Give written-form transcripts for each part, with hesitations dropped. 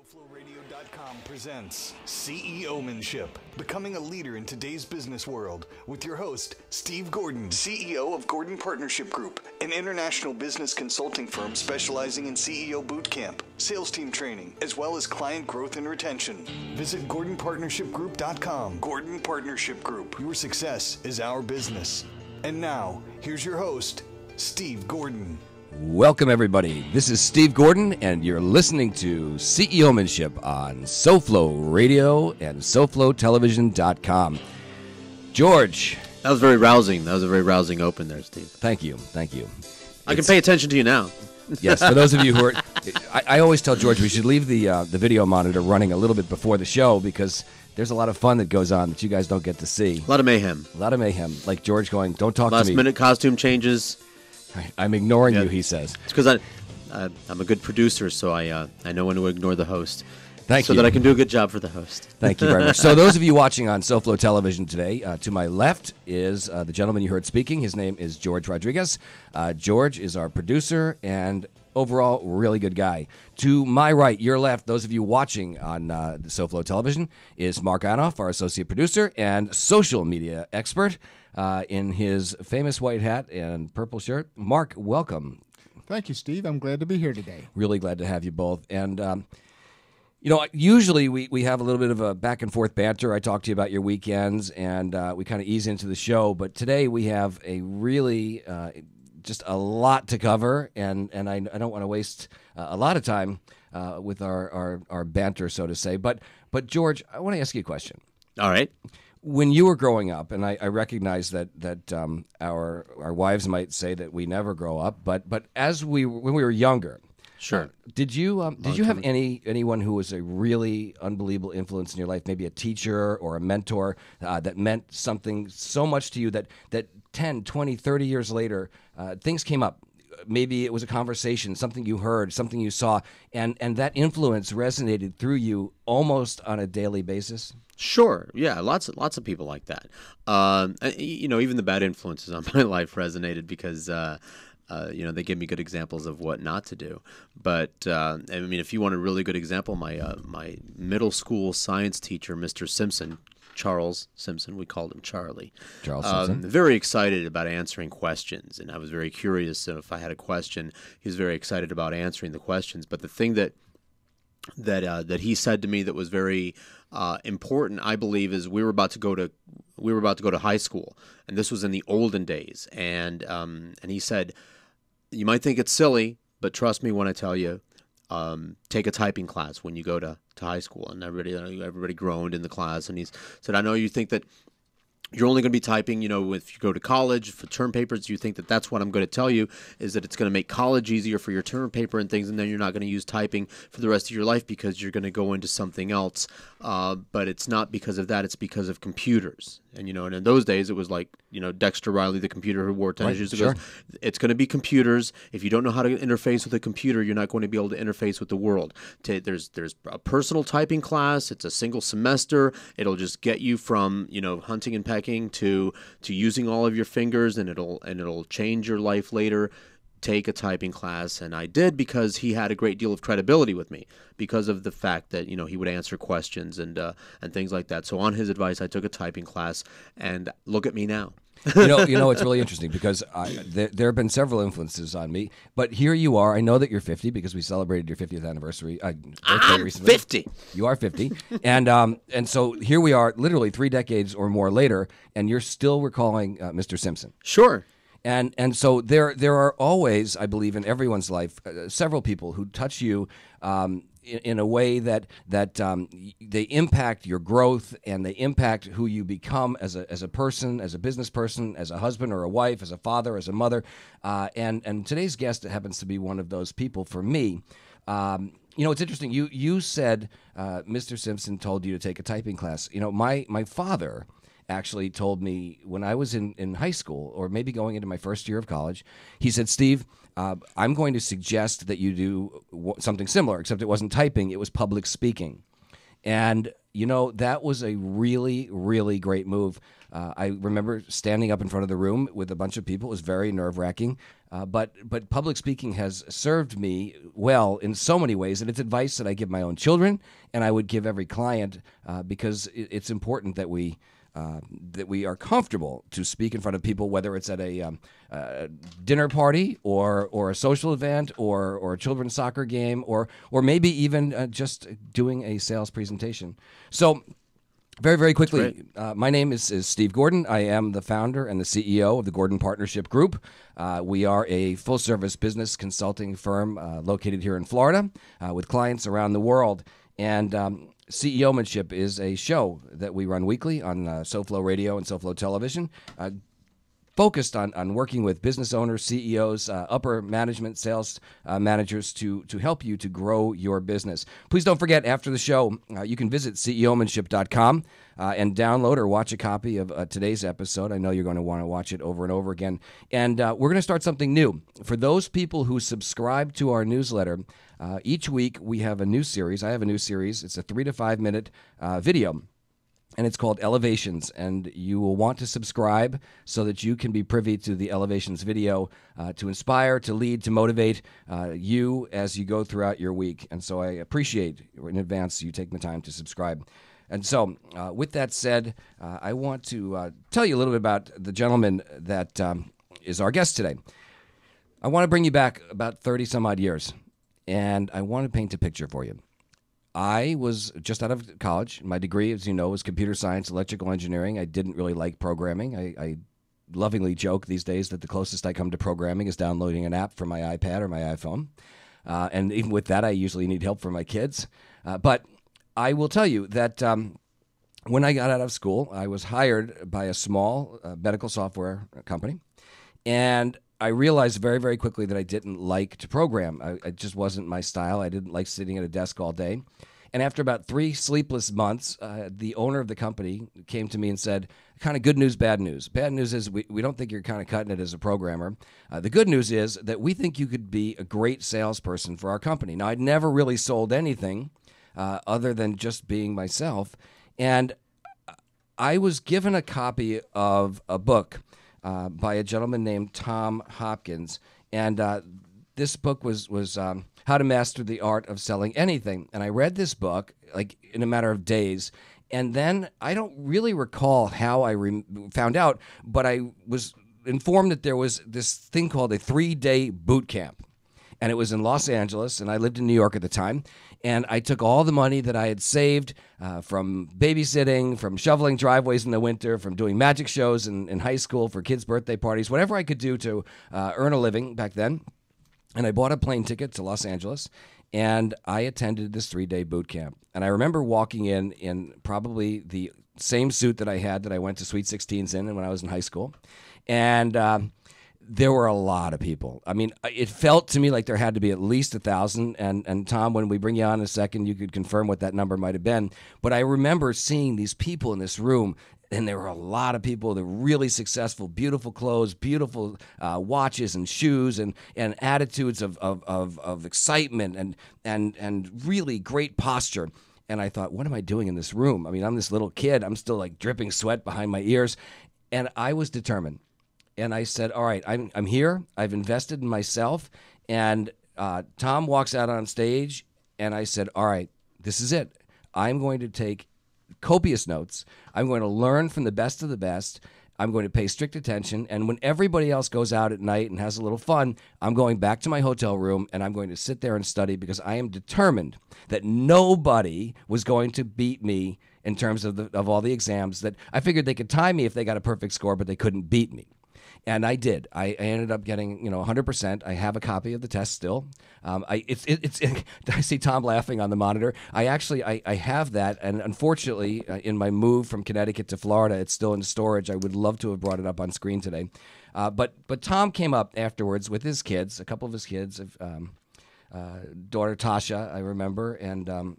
SoFloRadio.com presents CEOmanship, becoming a leader in today's business world, with your host, Steve Gordon, CEO of Gordon Partnership Group, an international business consulting firm specializing in CEO bootcamp, sales team training, as well as client growth and retention. Visit GordonPartnershipGroup.com. Gordon Partnership Group. Your success is our business. And now, here's your host, Steve Gordon. Welcome, everybody. This is Steve Gordon, and you're listening to CEOmanship on SoFlo Radio and SoFloTelevision.com. George. That was very rousing. That was a very rousing open there, Steve. Thank you. Thank you. I can pay attention to you now. Yes, for those of you who are... I always tell George we should leave the video monitor running a little bit before the show because there's a lot of fun that goes on that you guys don't get to see. A lot of mayhem. A lot of mayhem. Like George going, don't talk to me. Last-minute costume changes. I'm ignoring you, he says. It's because I'm a good producer, so I know when to ignore the host. Thank you. So that I can do a good job for the host. Thank you very much. So those of you watching on SoFlo Television today, to my left is the gentleman you heard speaking. His name is George Rodriguez. George is our producer and overall really good guy. To my right, your left, those of you watching on SoFlo Television, is Mark Anoff, our associate producer and social media expert. In his famous white hat and purple shirt. Mark, welcome. Thank you, Steve. I'm glad to be here today. Really glad to have you both. And, usually we have a little bit of a back and forth banter. I talk to you about your weekends, and we kind of ease into the show. But today we have a really, just a lot to cover, and I don't want to waste a lot of time with our banter, so to say. But George, I want to ask you a question. All right. When you were growing up, and I recognize that our wives might say that we never grow up, but when we were younger, sure. Did you have anyone who was a really unbelievable influence in your life, maybe a teacher or a mentor that meant something so much to you that 10, 20, 30 years later, things came up? Maybe it was a conversation, something you heard, something you saw, and that influence resonated through you almost on a daily basis? Sure. Yeah, lots of people like that. Even the bad influences on my life resonated because they give me good examples of what not to do. But if you want a really good example, my middle school science teacher, Mr. Simpson, Charles Simpson, we called him Charlie. Charles Simpson. Very excited about answering questions, and I was very curious. So if I had a question, he was very excited about answering the questions. But the thing that he said to me that was very important, I believe, is we were about to go to high school, and this was in the olden days. And he said, "You might think it's silly, but trust me when I tell you, take a typing class when you go to high school." And everybody groaned in the class, and he said, "I know you think that you're only going to be typing, if you go to college for term papers, you think that that's what I'm going to tell you, is that it's going to make college easier for your term paper and things, and then you're not going to use typing for the rest of your life because you're going to go into something else. But it's not because of that, it's because of computers." And, and in those days, it was like, Dexter Riley, the computer who wore tennis shoes. Sure. It's going to be computers. If you don't know how to interface with a computer, you're not going to be able to interface with the world. There's a personal typing class. It's a single semester. It'll just get you from, hunting and pecking to using all of your fingers, and it'll change your life later. Take a typing class. And I did because he had a great deal of credibility with me because of the fact that, he would answer questions and things like that. So on his advice, I took a typing class, and look at me now. It's really interesting because there have been several influences on me, but here you are. I know that you're 50 because we celebrated your 50th anniversary birthday recently. 50. You are 50, and so here we are, literally 3 decades or more later, and you're still recalling Mr. Simpson. Sure. And so there are always, I believe, in everyone's life, several people who touch you in a way that they impact your growth, and they impact who you become as a person, as a business person, as a husband or a wife, as a father, as a mother. And today's guest happens to be one of those people for me. It's interesting. You said Mr. Simpson told you to take a typing class. My father actually told me when I was in high school, or maybe going into my first year of college, he said, "Steve, I'm going to suggest that you do something similar, except it wasn't typing, it was public speaking." And, that was a really, really great move. I remember standing up in front of the room with a bunch of people. It was very nerve-wracking. But public speaking has served me well in so many ways, and it's advice that I give my own children, and I would give every client because it's important that we are comfortable to speak in front of people, whether it's at a dinner party or a social event or a children's soccer game or maybe even just doing a sales presentation. So very, very quickly, my name is Steve Gordon. I am the founder and the CEO of the Gordon Partnership Group. We are a full-service business consulting firm located here in Florida with clients around the world. And CEOmanship is a show that we run weekly on SoFlo Radio and SoFlo Television, focused on working with business owners, CEOs, upper management, sales managers to help you to grow your business. Please don't forget, after the show, you can visit CEOmanship.com and download or watch a copy of today's episode. I know you're going to want to watch it over and over again. And we're going to start something new. For those people who subscribe to our newsletter, each week we have a new series. I have a new series. It's a 3 to 5 minute video. And it's called Elevations, and you will want to subscribe so that you can be privy to the Elevations video to inspire, to lead, to motivate you as you go throughout your week. And so I appreciate in advance you taking the time to subscribe. And so with that said, I want to tell you a little bit about the gentleman that is our guest today. I want to bring you back about 30 some odd years, and I want to paint a picture for you. I was just out of college. My degree, as you know, was computer science, electrical engineering. I didn't really like programming. I lovingly joke these days that the closest I come to programming is downloading an app for my iPad or my iPhone. And even with that, I usually need help from my kids. But I will tell you that when I got out of school, I was hired by a small medical software company. And I realized very, very quickly that I didn't like to program. It just wasn't my style. I didn't like sitting at a desk all day. And after about 3 sleepless months, the owner of the company came to me and said, kind of good news, bad news. Bad news is we don't think you're kind of cutting it as a programmer. The good news is that we think you could be a great salesperson for our company. Now, I'd never really sold anything other than just being myself. And I was given a copy of a book by a gentleman named Tom Hopkins, and this book was How to Master the Art of Selling Anything. And I read this book like in a matter of days, and then I don't really recall how I found out, but I was informed that there was this thing called a 3-day boot camp. And it was in Los Angeles, and I lived in New York at the time. And I took all the money that I had saved from babysitting, from shoveling driveways in the winter, from doing magic shows in high school for kids' birthday parties, whatever I could do to earn a living back then. And I bought a plane ticket to Los Angeles, and I attended this 3-day boot camp. And I remember walking in probably the same suit that I had that I went to Sweet 16s in when I was in high school. And there were a lot of people. I mean, it felt to me like there had to be at least 1,000. And Tom, when we bring you on in a second, you could confirm what that number might have been. But I remember seeing these people in this room, and there were a lot of people that were really successful, beautiful clothes, beautiful watches and shoes, and attitudes of excitement and really great posture. And I thought, what am I doing in this room? I mean, I'm this little kid. I'm still like dripping sweat behind my ears. And I was determined. And I said, all right, I'm here. I've invested in myself. And Tom walks out on stage, and I said, all right, this is it. I'm going to take copious notes. I'm going to learn from the best of the best. I'm going to pay strict attention. And when everybody else goes out at night and has a little fun, I'm going back to my hotel room, and I'm going to sit there and study because I am determined that nobody was going to beat me in terms of all the exams. That I figured they could tie me if they got a perfect score, but they couldn't beat me. And I did. I ended up getting 100%. I have a copy of the test still. I see Tom laughing on the monitor. I have that, and unfortunately, in my move from Connecticut to Florida, it's still in storage. I would love to have brought it up on screen today. But Tom came up afterwards with his kids, a couple of his kids, daughter Tasha, I remember, and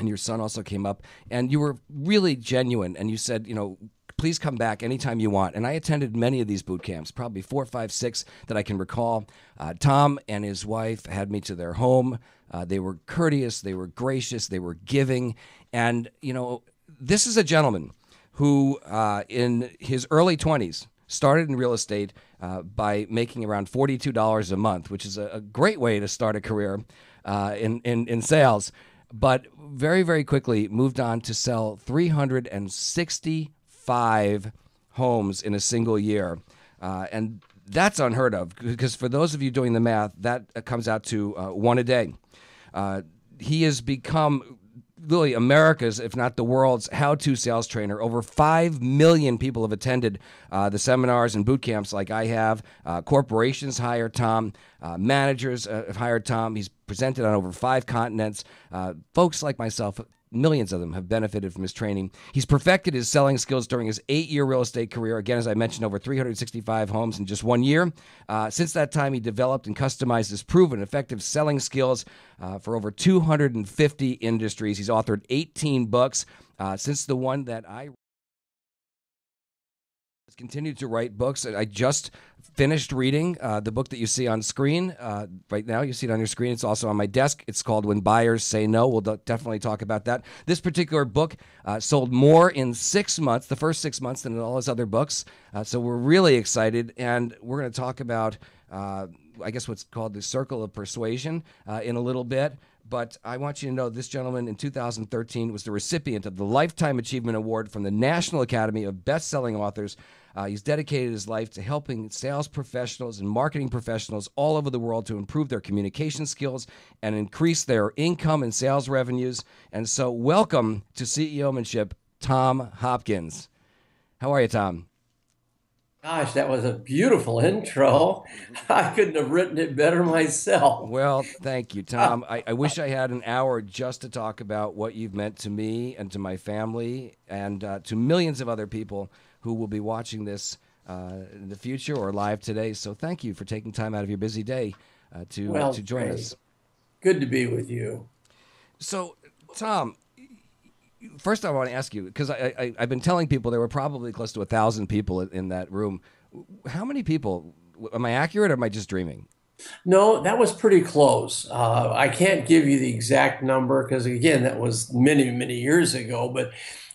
your son also came up, and you were really genuine, and you said, please come back anytime you want. And I attended many of these boot camps, probably 4, 5, 6 that I can recall. Tom and his wife had me to their home. They were courteous, they were gracious, they were giving. And, this is a gentleman who, in his early 20s, started in real estate by making around $42 a month, which is a great way to start a career in sales. But very, very quickly moved on to sell 365 homes in a single year. And that's unheard of, because for those of you doing the math, that comes out to 1 a day. He has become really America's, if not the world's, how-to sales trainer. Over 5 million people have attended the seminars and boot camps like I have. Corporations hire Tom. Managers have hired Tom. He's presented on over 5 continents. Folks like myself, millions of them, have benefited from his training. He's perfected his selling skills during his 8-year real estate career. Again, as I mentioned, over 365 homes in just 1 year. Since that time, he developed and customized his proven effective selling skills for over 250 industries. He's authored 18 books. Since the one that I continued to write books. I just finished reading the book that you see on screen right now. You see it on your screen. It's also on my desk. It's called When Buyers Say No. We'll definitely talk about that. This particular book sold more in 6 months, the first 6 months, than all his other books. So we're really excited, and we're going to talk about, I guess, what's called the circle of persuasion in a little bit. But I want you to know this gentleman in 2013 was the recipient of the Lifetime Achievement Award from the National Academy of Best-Selling Authors. He's dedicated his life to helping sales professionals and marketing professionals all over the world to improve their communication skills and increase their income and sales revenues. And so welcome to CEOmanship, Tom Hopkins. How are you, Tom? Gosh, that was a beautiful intro. I couldn't have written it better myself. Well, thank you, Tom. I wish I had an hour just to talk about what you've meant to me and to my family and to millions of other people who will be watching this in the future or live today. So thank you for taking time out of your busy day to join us. Good to be with you. So, Tom, first I want to ask you, because I've been telling people there were probably close to 1,000 people in that room. How many people? Am I accurate or am I just dreaming? No, that was pretty close. I can't give you the exact number because, again, that was many, many years ago. But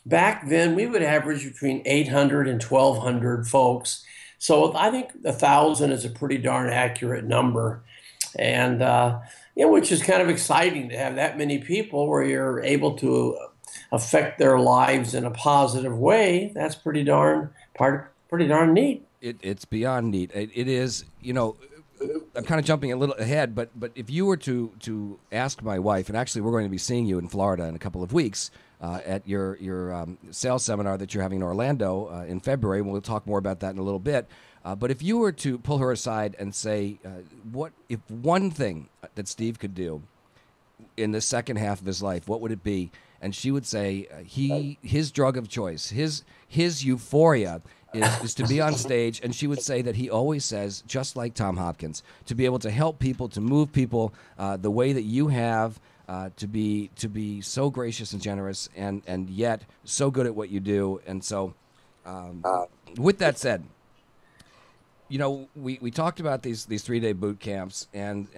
back then, we would average between 800 and 1,200 folks. So I think 1,000 is a pretty darn accurate number. And, which is kind of exciting to have that many people where you're able to affect their lives in a positive way. That's pretty darn neat. It's beyond neat. It is, I'm kind of jumping a little ahead, but if you were to ask my wife, and actually we're going to be seeing you in Florida in a couple of weeks at your sales seminar that you're having in Orlando in February, and we'll talk more about that in a little bit. But if you were to pull her aside and say, what if one thing that Steve could do in the second half of his life, what would it be? And she would say his drug of choice, his euphoria is to be on stage. And she would say that he always says, just like Tom Hopkins, to be able to help people, to move people the way that you have, to be so gracious and generous and yet so good at what you do. And so with that said, we talked about these 3-day boot camps and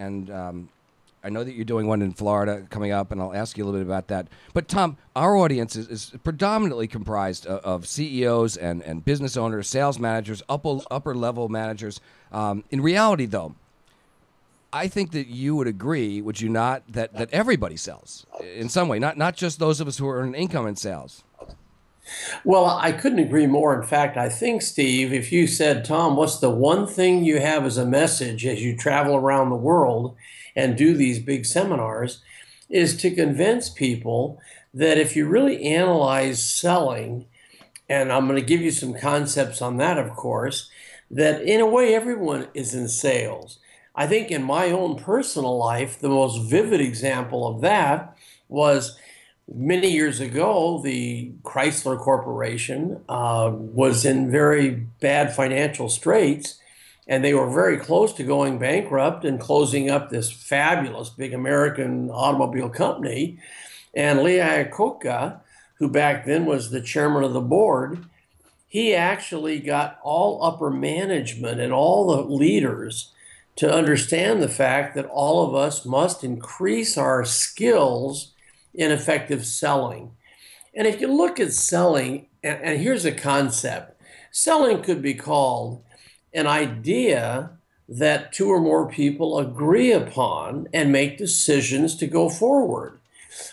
I know that you're doing one in Florida coming up, and I'll ask you a little bit about that. But, Tom, our audience is predominantly comprised of CEOs and business owners, sales managers, upper-level managers. In reality, though, I think that you would agree, would you not, that everybody sells in some way, not just those of us who earn income in sales. Well, I couldn't agree more. In fact, I think, Steve, if you said, Tom, what's the one thing you have as a message as you travel around the world and do these big seminars, is to convince people that if you really analyze selling, and I'm going to give you some concepts on that, of course, that in a way everyone is in sales. I think in my own personal life, the most vivid example of that was many years ago, the Chrysler Corporation was in very bad financial straits, and they were very close to going bankrupt and closing up this fabulous big American automobile company. And Lee Iacocca, who back then was the chairman of the board, he actually got all upper management and all the leaders to understand the fact that all of us must increase our skills in effective selling. And if you look at selling, and here's a concept, selling could be called an idea that two or more people agree upon and make decisions to go forward.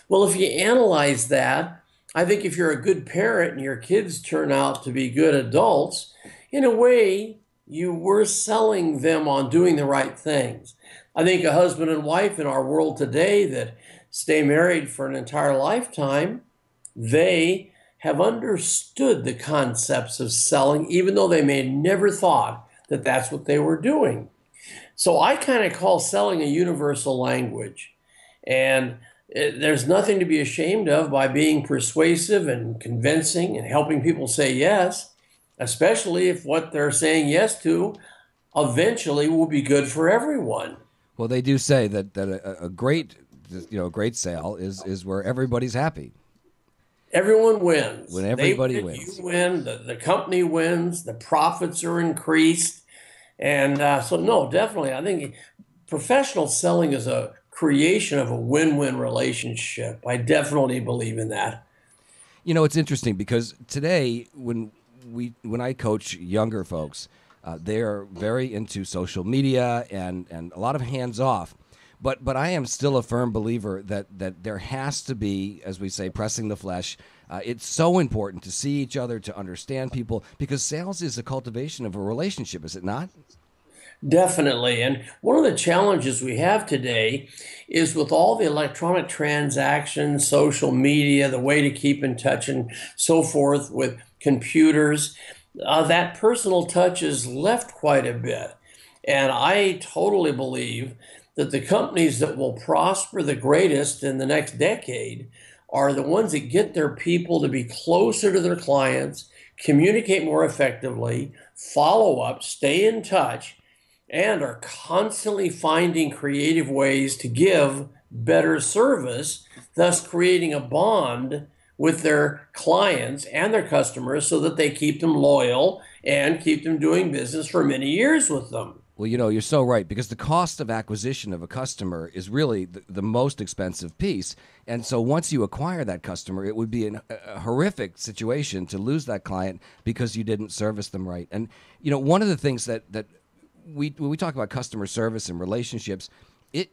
Well, if you analyze that, I think if you're a good parent and your kids turn out to be good adults, in a way, you were selling them on doing the right things. I think a husband and wife in our world today that stay married for an entire lifetime, they have understood the concepts of selling, even though they may have never thought that that's what they were doing. So I kind of call selling a universal language. And there's nothing to be ashamed of by being persuasive and convincing and helping people say yes, especially if what they're saying yes to eventually will be good for everyone. Well, they do say that a great great sale is where everybody's happy. Everyone wins. When everybody wins. You win, the company wins, the profits are increased. And so, no, definitely, I think professional selling is a creation of a win-win relationship. I definitely believe in that. You know, it's interesting because today, when I coach younger folks, they're very into social media and a lot of hands-off. But I am still a firm believer that there has to be, as we say, pressing the flesh. It's so important to see each other, to understand people, because sales is a cultivation of a relationship, is it not? Definitely. And one of the challenges we have today is with all the electronic transactions, social media, the way to keep in touch and so forth with computers, that personal touch is left quite a bit. And I totally believe that the companies that will prosper the greatest in the next decade are the ones that get their people to be closer to their clients, communicate more effectively, follow up, stay in touch, and are constantly finding creative ways to give better service, thus creating a bond with their clients and their customers so that they keep them loyal and keep them doing business for many years with them. Well, you know, you're so right, because the cost of acquisition of a customer is really the most expensive piece. And so once you acquire that customer, it would be a horrific situation to lose that client because you didn't service them right. And, you know, one of the things that when we talk about customer service and relationships,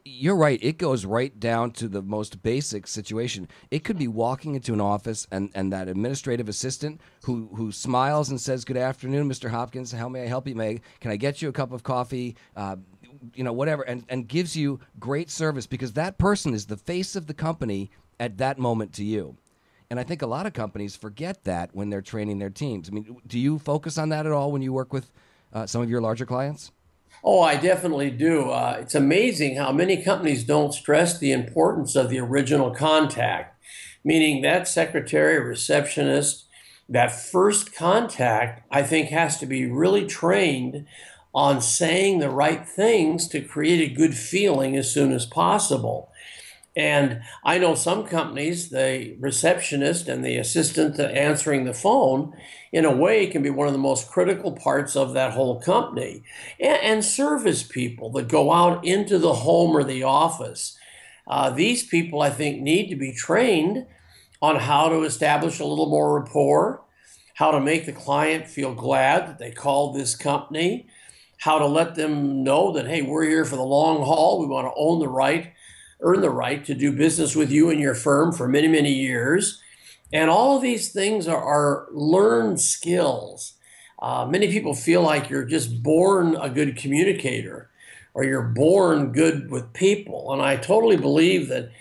you're right, it goes right down to the most basic situation. It could be walking into an office and that administrative assistant who smiles and says, "Good afternoon, Mr. Hopkins. How may I help you? Can I get you a cup of coffee?" Whatever, and gives you great service because that person is the face of the company at that moment to you. And I think a lot of companies forget that when they're training their teams. I mean, do you focus on that at all when you work with some of your larger clients? Oh, I definitely do. It's amazing how many companies don't stress the importance of the original contact, meaning that secretary, receptionist, that first contact, I think, has to be really trained on saying the right things to create a good feeling as soon as possible. And I know some companies, the receptionist and the assistant answering the phone, in a way, can be one of the most critical parts of that whole company. And service people that go out into the home or the office. These people, I think, need to be trained on how to establish a little more rapport, how to make the client feel glad that they called this company, how to let them know that, hey, we're here for the long haul. We want to earn the right to do business with you and your firm for many, many years. And all of these things are learned skills. Many people feel like you're just born a good communicator or you're born good with people. And I totally believe that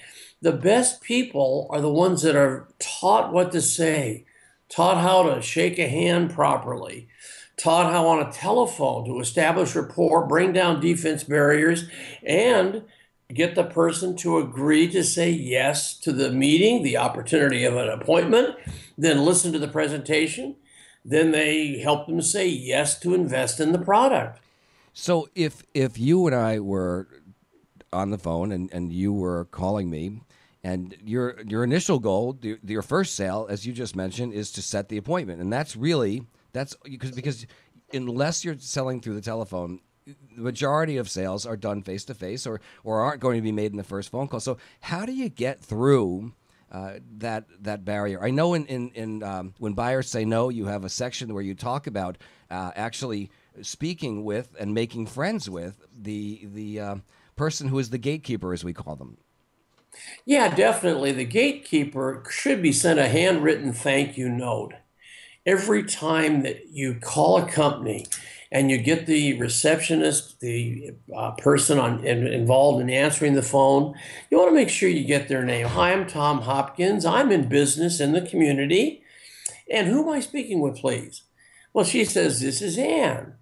the best people are the ones that are taught what to say, taught how to shake a hand properly, taught how on a telephone to establish rapport, bring down defense barriers, and get the person to agree to say yes to the meeting, the opportunity of an appointment, then listen to the presentation. Then they help them say yes to invest in the product. So if you and I were on the phone and you were calling me, and your initial goal, your first sale, as you just mentioned, is to set the appointment. And that's really That's because unless you're selling through the telephone, the majority of sales are done face to face or aren't going to be made in the first phone call. So how do you get through that barrier? I know in when buyers say no, you have a section where you talk about actually speaking with and making friends with the person who is the gatekeeper, as we call them. Yeah, definitely. The gatekeeper should be sent a handwritten thank you note every time that you call a company and you get the receptionist, the person involved in answering the phone. You want to make sure you get their name. Hi, I'm Tom Hopkins. I'm in business in the community. And who am I speaking with, please? Well, she says, this is Ann.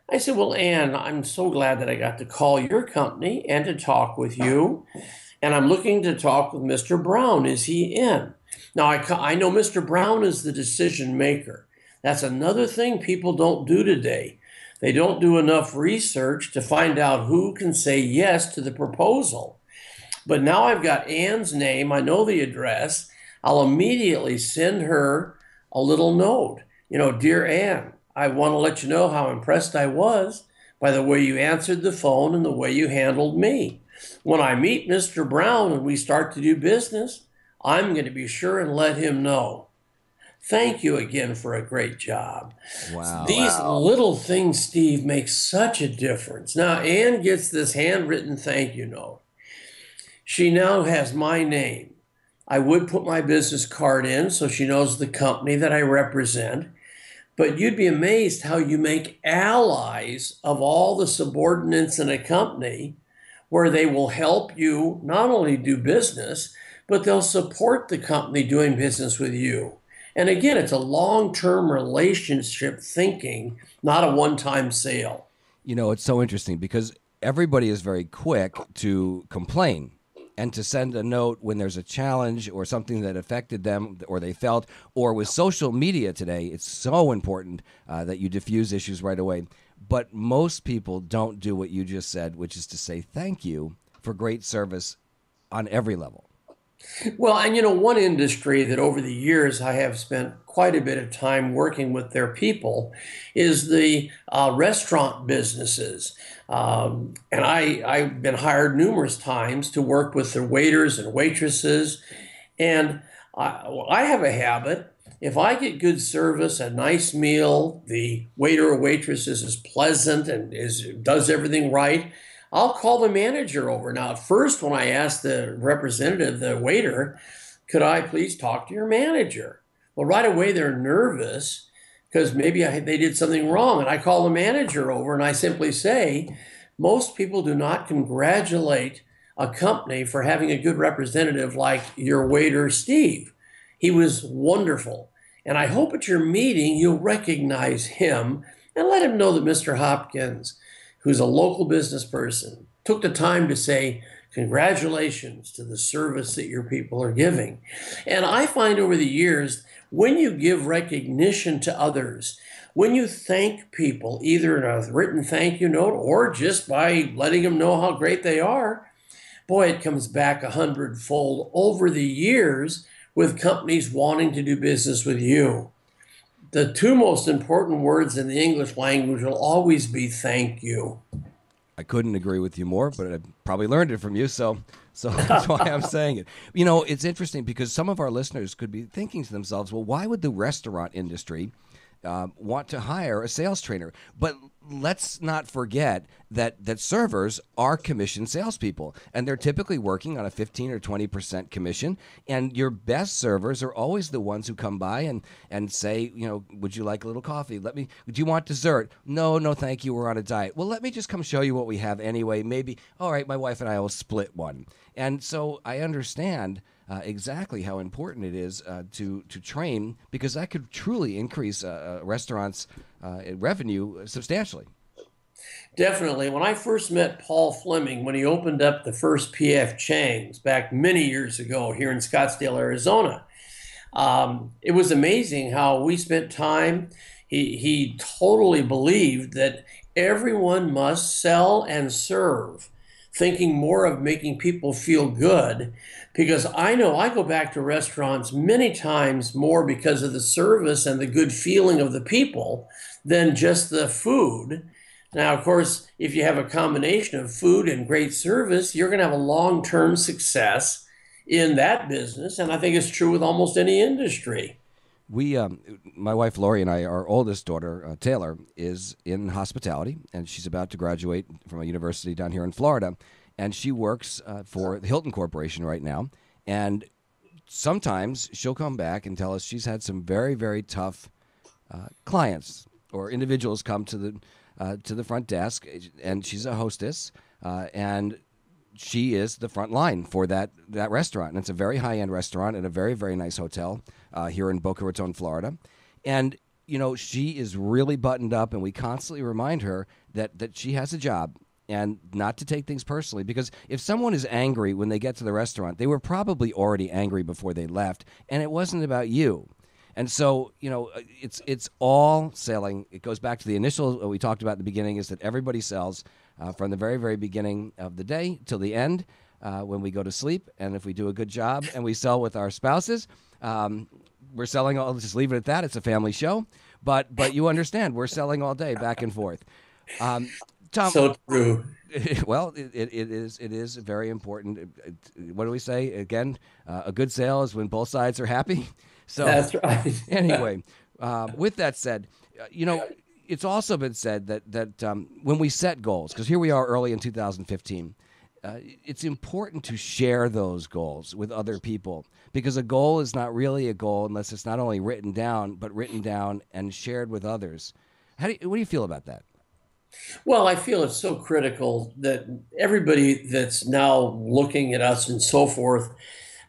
I said, well, Ann, I'm so glad that I got to call your company and to talk with you. And I'm looking to talk with Mr. Brown. Is he in? Now, I know Mr. Brown is the decision maker. That's another thing people don't do today. They don't do enough research to find out who can say yes to the proposal. But now I've got Ann's name. I know the address. I'll immediately send her a little note. Dear Ann, I want to let you know how impressed I was by the way you answered the phone and the way you handled me. When I meet Mr. Brown and we start to do business, I'm going to be sure and let him know. Thank you again for a great job. Wow. These little things, Steve, make such a difference. Now, Ann gets this handwritten thank you note. She now has my name. I would put my business card in so she knows the company that I represent. But you'd be amazed how you make allies of all the subordinates in a company where they will help you not only do business, but they'll support the company doing business with you. And again, it's a long-term relationship thinking, not a one-time sale. It's so interesting because everybody is very quick to complain and to send a note when there's a challenge or something that affected them or they felt, or with social media today, it's so important that you diffuse issues right away. But most people don't do what you just said, which is to say thank you for great service on every level. Well, and one industry that over the years I have spent quite a bit of time working with their people is the restaurant businesses. And I've been hired numerous times to work with the waiters and waitresses. And I have a habit. If I get good service, a nice meal, the waiter or waitress is as pleasant and does everything right, I'll call the manager over. Now, at first, when I ask the representative, the waiter, could I please talk to your manager? Well, right away, they're nervous because maybe they did something wrong. And I call the manager over and I simply say, most people do not congratulate a company for having a good representative like your waiter, Steve. He was wonderful. And I hope at your meeting, you'll recognize him and let him know that Mr. Hopkins, who's a local business person, took the time to say, congratulations to the service that your people are giving. And I find over the years, when you give recognition to others, when you thank people, either in a written thank you note or just by letting them know how great they are, boy, it comes back 100-fold over the years with companies wanting to do business with you. The two most important words in the English language will always be thank you. I couldn't agree with you more, but I probably learned it from you, so that's why I'm saying it. It's interesting because some of our listeners could be thinking to themselves, well, why would the restaurant industry want to hire a sales trainer? But let's not forget that servers are commissioned salespeople, and they're typically working on a 15 or 20% commission. And your best servers are always the ones who come by and say, would you like a little coffee? Do you want dessert? No, thank you. We're on a diet. Well, let me just come show you what we have anyway. Maybe, all right, my wife and I will split one. And so I understand exactly how important it is to train, because that could truly increase restaurants' revenue substantially. Definitely. When I first met Paul Fleming, when he opened up the first P.F. Chang's back many years ago here in Scottsdale, Arizona, it was amazing how we spent time. He totally believed that everyone must sell and serve thinking more of making people feel good, because I know I go back to restaurants many times more because of the service and the good feeling of the people than just the food. Now, of course, if you have a combination of food and great service, you're going to have a long-term success in that business. And I think it's true with almost any industry. My wife Lori and I, our oldest daughter Taylor, is in hospitality, and she's about to graduate from a university down here in Florida, and she works for the Hilton Corporation right now. And sometimes she'll come back and tell us she's had some very, very tough clients or individuals come to the front desk, and she's a hostess, and she is the front line for that restaurant. And it's a very high-end restaurant in a very, very nice hotel here in Boca Raton, Florida. And, she is really buttoned up, and we constantly remind her that she has a job and not to take things personally. Because if someone is angry when they get to the restaurant, they were probably already angry before they left, and it wasn't about you. And so, it's all selling. It goes back to the initial we talked about at the beginning, is that everybody sells from the very, very beginning of the day till the end when we go to sleep. And if we do a good job and we sell with our spouses, we're selling. I'll just leave it at that. It's a family show. But you understand, we're selling all day back and forth. Tom, so true. Well, it is very important. What do we say again? A good sale is when both sides are happy. So that's right. Anyway, with that said, it's also been said that when we set goals, because here we are early in 2015, it's important to share those goals with other people, because a goal is not really a goal unless it's not only written down, but written down and shared with others. What do you feel about that? Well, I feel it's so critical that everybody that's now looking at us and so forth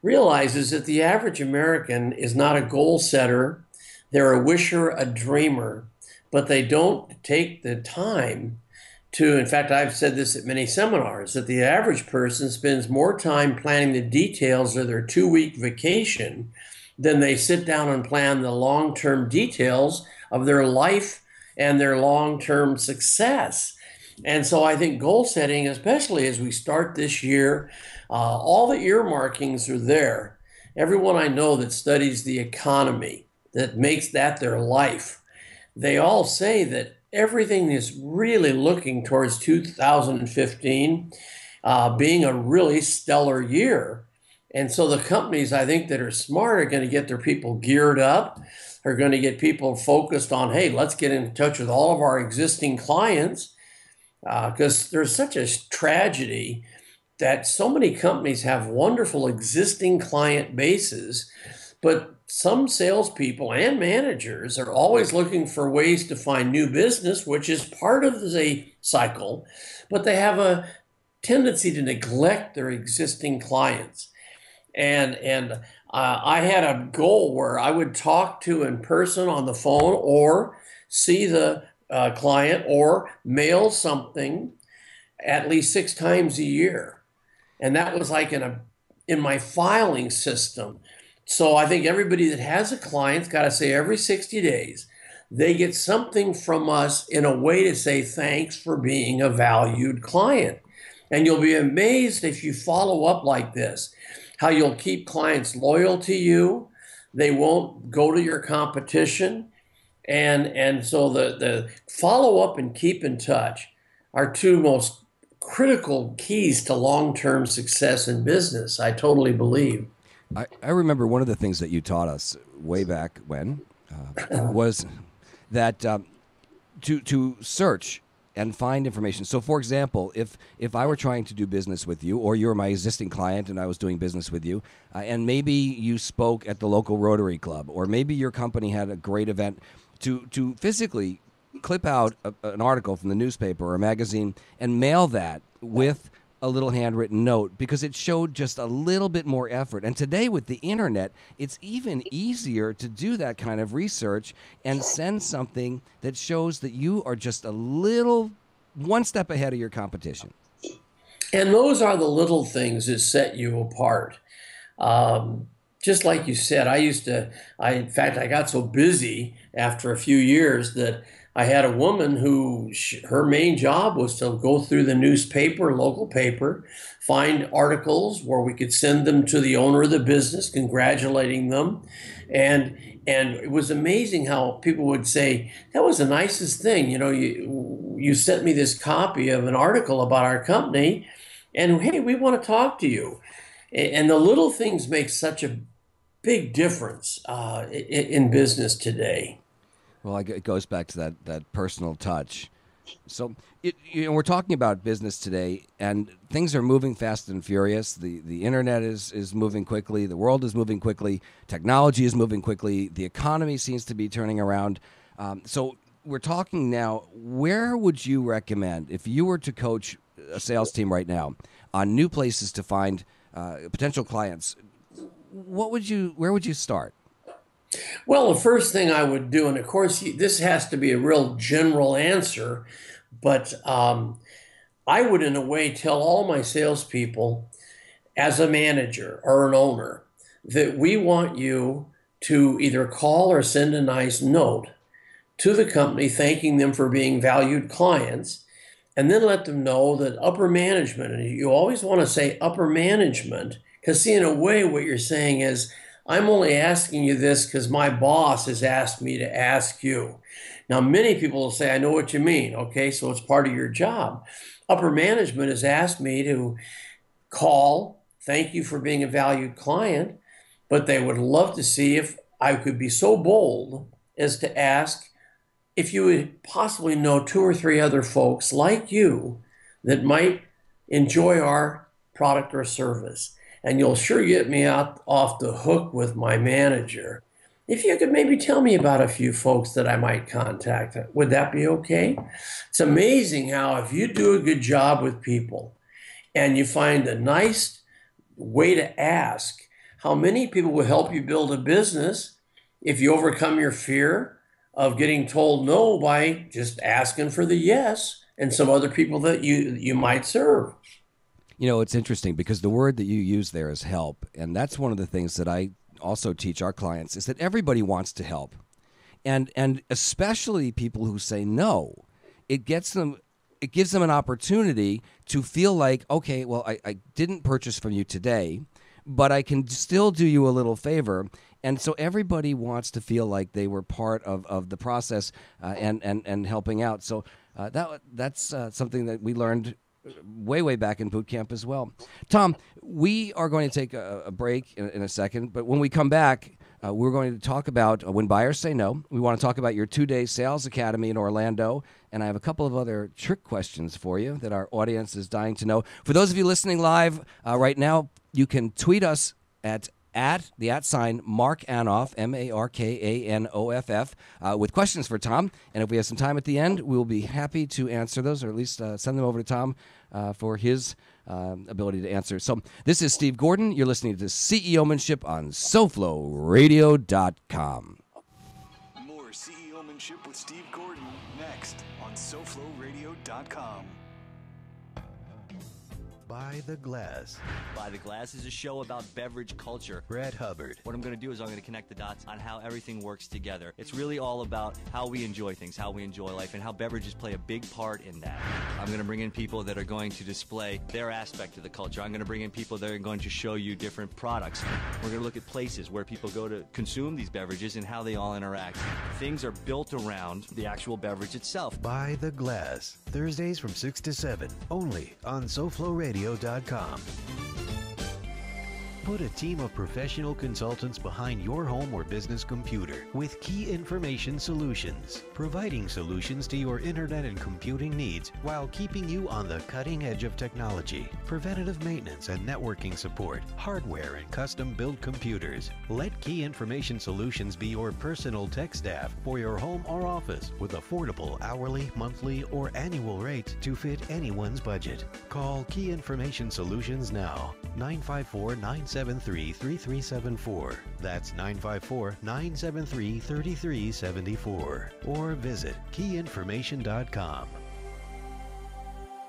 realizes that the average American is not a goal setter. They're a wisher, a dreamer, but they don't take the time to, in fact, I've said this at many seminars, that the average person spends more time planning the details of their 2-week vacation than they sit down and plan the long-term details of their life and their long-term success. And so I think goal setting, especially as we start this year, all the earmarkings are there. Everyone I know that studies the economy, that makes that their life, they all say that everything is really looking towards 2015 being a really stellar year. And so the companies, I think, that are smart are going to get their people geared up, are going to get people focused on, hey, let's get in touch with all of our existing clients, because there's such a tragedy that so many companies have wonderful existing client bases, but some salespeople and managers are always looking for ways to find new business, which is part of the cycle, but they have a tendency to neglect their existing clients. And I had a goal where I would talk to in person on the phone or see the client or mail something at least 6 times a year. And that was like in my filing system. So I think everybody that has a client's got to say every 60 days, they get something from us in a way to say thanks for being a valued client. And you'll be amazed if you follow up like this, how you'll keep clients loyal to you. They won't go to your competition. And so the follow up and keep in touch are 2 most critical keys to long-term success in business, I totally believe. I remember one of the things that you taught us way back when was that to search and find information. So, for example, if I were trying to do business with you, or you're my existing client and I was doing business with you, and maybe you spoke at the local Rotary Club, or maybe your company had a great event, to physically clip out an article from the newspaper or a magazine and mail that with a little handwritten note, because it showed just a little bit more effort. And today with the internet, it's even easier to do that kind of research and send something that shows that you are just a little one step ahead of your competition. And those are the little things that set you apart. Just like you said, in fact, I got so busy after a few years that I had a woman who her main job was to go through the newspaper, local paper, find articles where we could send them to the owner of the business, congratulating them. And it was amazing how people would say, that was the nicest thing. You sent me this copy of an article about our company, and hey, we want to talk to you. And the little things make such a big difference in business today. Well, it goes back to that personal touch. So, we're talking about business today, and things are moving fast and furious. The internet is moving quickly. The world is moving quickly. Technology is moving quickly. The economy seems to be turning around. So we're talking now, where would you recommend, if you were to coach a sales team right now on new places to find potential clients, where would you start? Well, the first thing I would do, and of course, this has to be a real general answer, but I would, in a way, tell all my salespeople, as a manager or an owner, that we want you to either call or send a nice note to the company thanking them for being valued clients, and then let them know that upper management, and you always want to say upper management, because see, in a way, what you're saying is, I'm only asking you this because my boss has asked me to ask you. Now, many people will say, I know what you mean. Okay, so it's part of your job. Upper management has asked me to call, thank you for being a valued client, but they would love to see if I could be so bold as to ask if you would possibly know 2 or 3 other folks like you that might enjoy our product or service. And you'll sure get me off the hook with my manager. If you could maybe tell me about a few folks that I might contact, would that be okay? It's amazing how if you do a good job with people and you find a nice way to ask, how many people will help you build a business if you overcome your fear of getting told no by just asking for the yes and some other people that you might serve. It's interesting because the word that you use there is help. And that's one of the things that I also teach our clients is that everybody wants to help. And especially people who say no, it gives them an opportunity to feel like, okay, well, I didn't purchase from you today, but I can still do you a little favor. And so everybody wants to feel like they were part of the process and helping out. So that's something that we learned way back in boot camp as well. Tom, we are going to take a break in a second, but when we come back, we're going to talk about when buyers say no. We want to talk about your 2-day sales academy in Orlando, and I have a couple of other trick questions for you that our audience is dying to know. For those of you listening live right now, you can tweet us at the @ Mark Anoff, MarkAnoff, with questions for Tom. And if we have some time at the end, we will be happy to answer those, or at least send them over to Tom for his ability to answer. So this is Steve Gordon. You're listening to CEOmanship on SoFloRadio.com. More CEOmanship with Steve Gordon next on SoFloRadio.com. By the Glass. By the Glass is a show about beverage culture. Brad Hubbard. What I'm going to do is I'm going to connect the dots on how everything works together. It's really all about how we enjoy things, how we enjoy life, and how beverages play a big part in that. I'm going to bring in people that are going to display their aspect of the culture. I'm going to bring in people that are going to show you different products. We're going to look at places where people go to consume these beverages and how they all interact. Things are built around the actual beverage itself. By the Glass. Thursdays from 6 to 7. Only on SoFloRadio.com. Put a team of professional consultants behind your home or business computer with Key Information Solutions, providing solutions to your internet and computing needs while keeping you on the cutting edge of technology, preventative maintenance and networking support, hardware and custom-built computers. Let Key Information Solutions be your personal tech staff for your home or office with affordable hourly, monthly, or annual rates to fit anyone's budget. Call Key Information Solutions now, 954-973-3374. That's 954-973-3374. Or visit keyinformation.com.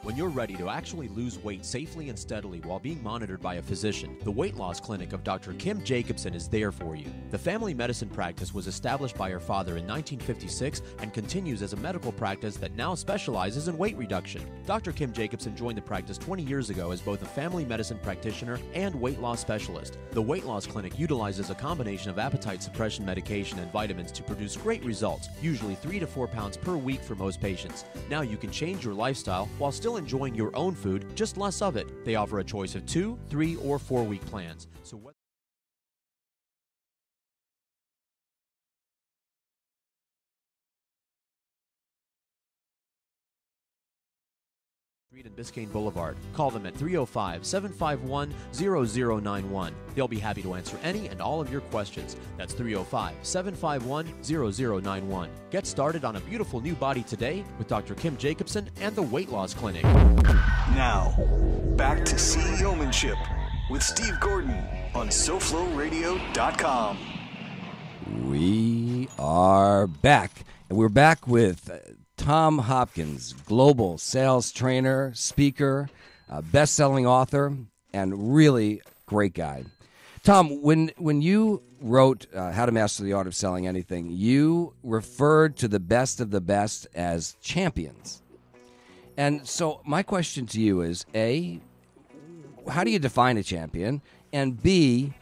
When you're ready to actually lose weight safely and steadily while being monitored by a physician, the Weight Loss Clinic of Dr. Kim Jacobson is there for you. The family medicine practice was established by her father in 1956 and continues as a medical practice that now specializes in weight reduction. Dr. Kim Jacobson joined the practice 20 years ago as both a family medicine practitioner and weight loss specialist. The Weight Loss Clinic utilizes a combination of appetite suppression medication and vitamins to produce great results, usually 3 to 4 pounds per week for most patients. Now you can change your lifestyle while still enjoying your own food, just less of it. They offer a choice of 2, 3, or 4-week plans. So what Street and Biscayne Boulevard. Call them at 305-751-0091. They'll be happy to answer any and all of your questions. That's 305-751-0091. Get started on a beautiful new body today with Dr. Kim Jacobson and the Weight Loss Clinic. Now, back to CEOmanship with Steve Gordon on SoFloRadio.com. We are back, and we're back with Tom Hopkins, global sales trainer, speaker, best-selling author, and really great guy. Tom, when you wrote How to Master the Art of Selling Anything, you referred to the best of the best as champions. And so my question to you is, A, how do you define a champion? And B,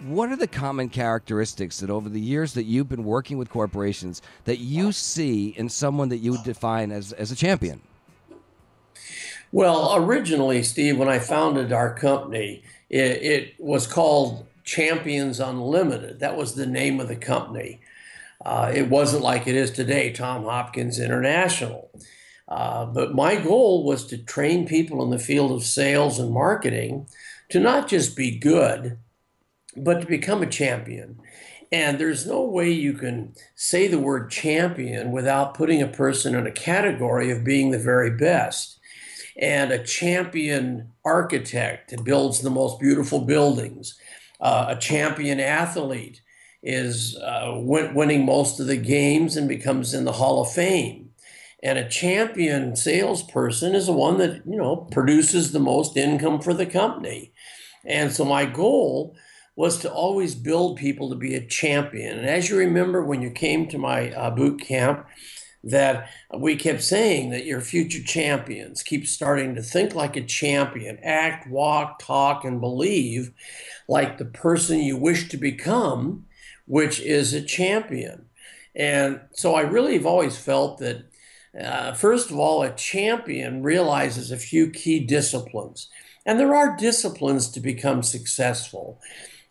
what are the common characteristics that over the years that you've been working with corporations that you see in someone that you would define as a champion? Well, originally, Steve, when I founded our company, it was called Champions Unlimited. That was the name of the company. It wasn't like it is today, Tom Hopkins International. But my goal was to train people in the field of sales and marketing to not just be good, but to become a champion. And there's no way you can say the word champion without putting a person in a category of being the very best. And a champion architect builds the most beautiful buildings. A champion athlete is winning most of the games and becomes in the Hall of Fame. And a champion salesperson is the one that, produces the most income for the company. And so my goal was to always build people to be a champion. And as you remember when you came to my boot camp, that we kept saying that your future champions keep starting to think like a champion, act, walk, talk, and believe like the person you wish to become, which is a champion. And so I really have always felt that, first of all, a champion realizes a few key disciplines. And there are disciplines to become successful.